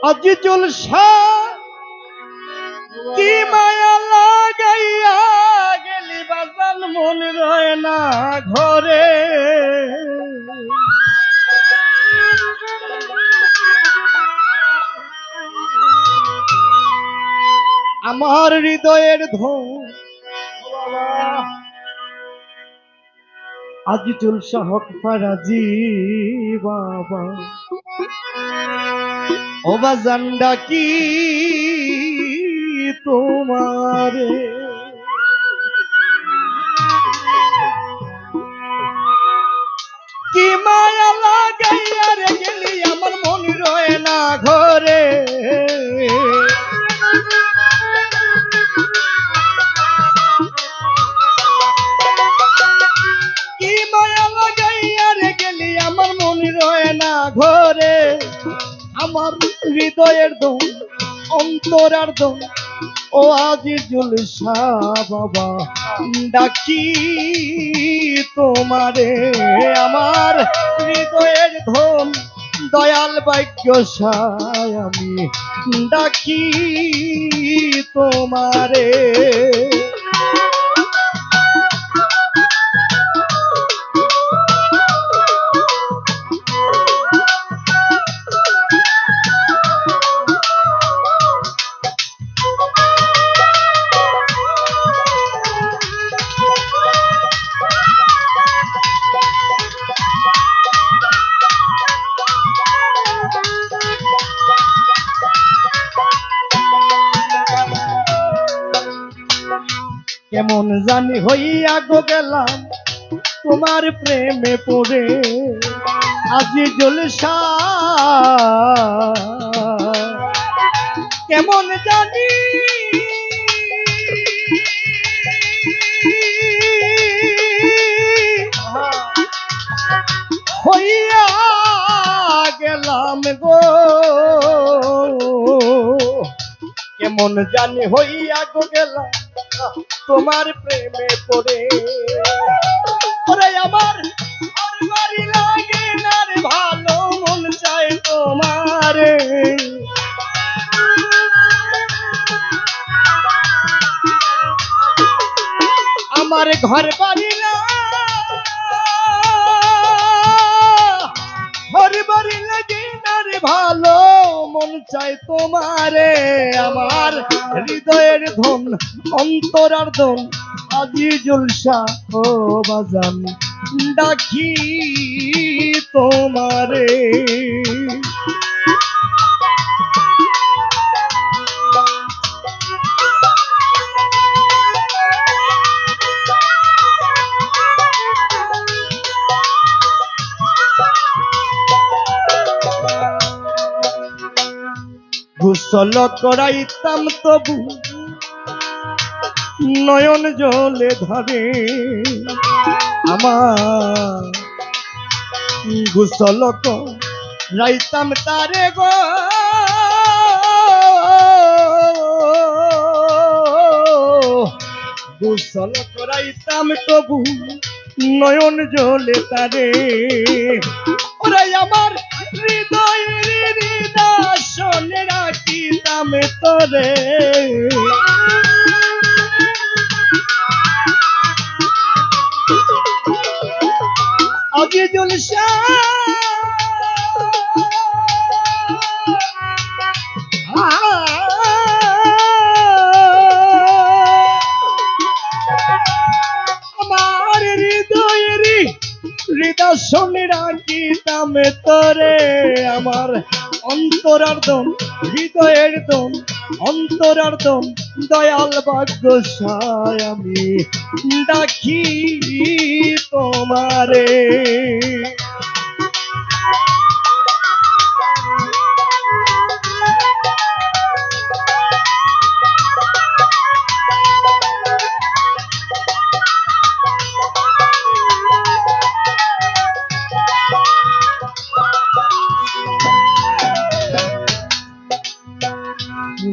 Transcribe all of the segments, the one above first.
আজিজুল শাহ কি মায়া লাগাইয়া গেলি বাজান মন রয় না ঘরে আমার হৃদয়ের ধন আজিজুল শাহ ফারাজি বাবা ও বাজান ডাকি তোমারে কি মায়া লাগাইয়া রে গেলি আমার মন রয় না ঘরে কি মায়া লাগাইয়া রে গেলি আমার মন রয় না ঘরে আমার হৃদয়ের দম অন্তরার দম ও আজিজুল শাহ বাবা ডাকি তোমারে আমার হৃদয়ের ধন দয়াল ভাগ্যশায় আমি ডাকি তোমারে কেমন জানি হইয়া গো গেলাম তোমার প্রেমে পড়ে আজিজুল শাহ কেমন জানি হইয়া গেলাম গো কেমন জানি হইয়া গো গেলাম তোমার প্রেমে পড়ে ওরে আমার আর বাড়ি লাগে না রে ভালো মন চায় তোমারে আমার ঘর বাড়ি না ঘর বাড়ি লাগে না রে ভালো মন চাই তোমারে আমার হৃদয়ের ধন অন্তরার ধন আজিজুল শাহ ও বাজান ডাকি তোমারে গোসল করাইতাম তবু নয়ন জলে ধরে আমার গোসল করাইতাম তারে গো গোসল করাইতাম তবু নয়ন জলে তারে ওরে আমার হৃদয়ের হৃদয় রাখিতাম তোরে আজিজুল শাহ আমার হৃদয়ের হৃদয় রাখিতাম তোরে আমার অন্তরার দম হৃদয়ের দম অন্তরার দম দয়াল ভাগ্যশায় আমি ডাকি তোমারে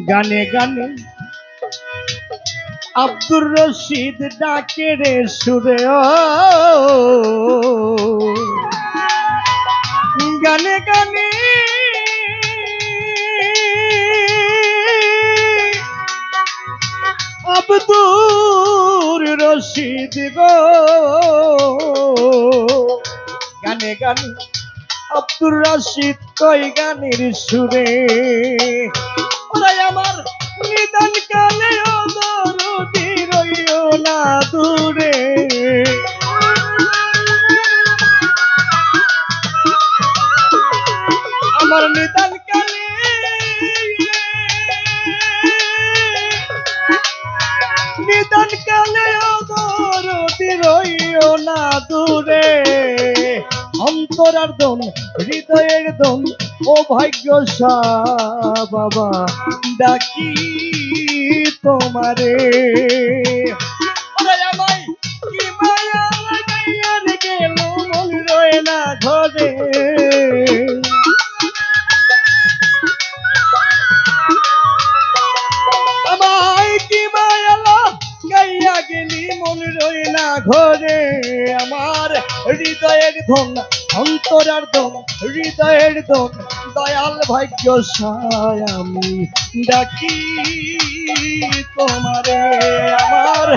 গানে গানে আব্দুর রশিদ ডাকে রে সুরে গানে গানে রশিদ গো, গানে গানে আব্দুর রশিদ কই গানের সুরে, ওরাই আমার নিদান কালে দরদি রইও না দূরে। আমার নিদান কালে নিদান কালে দরদি রইও না দূরে। অন্তরার দন হৃদয়ের দন ও ভাগ্য বাবা ডাকি তোমারে। ওরে আমায় কি মায়া লাগাইয়া গেল মন রয় না ঘরে। আমায় কি মায়া লাগাইয়া গেলি মন রয় না ঘরে। আমার হৃদয়ের ধন অন্তরার দন হৃদয়ের দন দয়াল ভাগ্য সায় আমি ডাকি তোমারে। আমার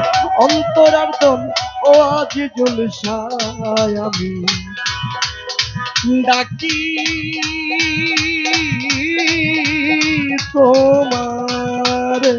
অন্তরার দন ও আজিজুল সায় আমি ডাকি তোমারে।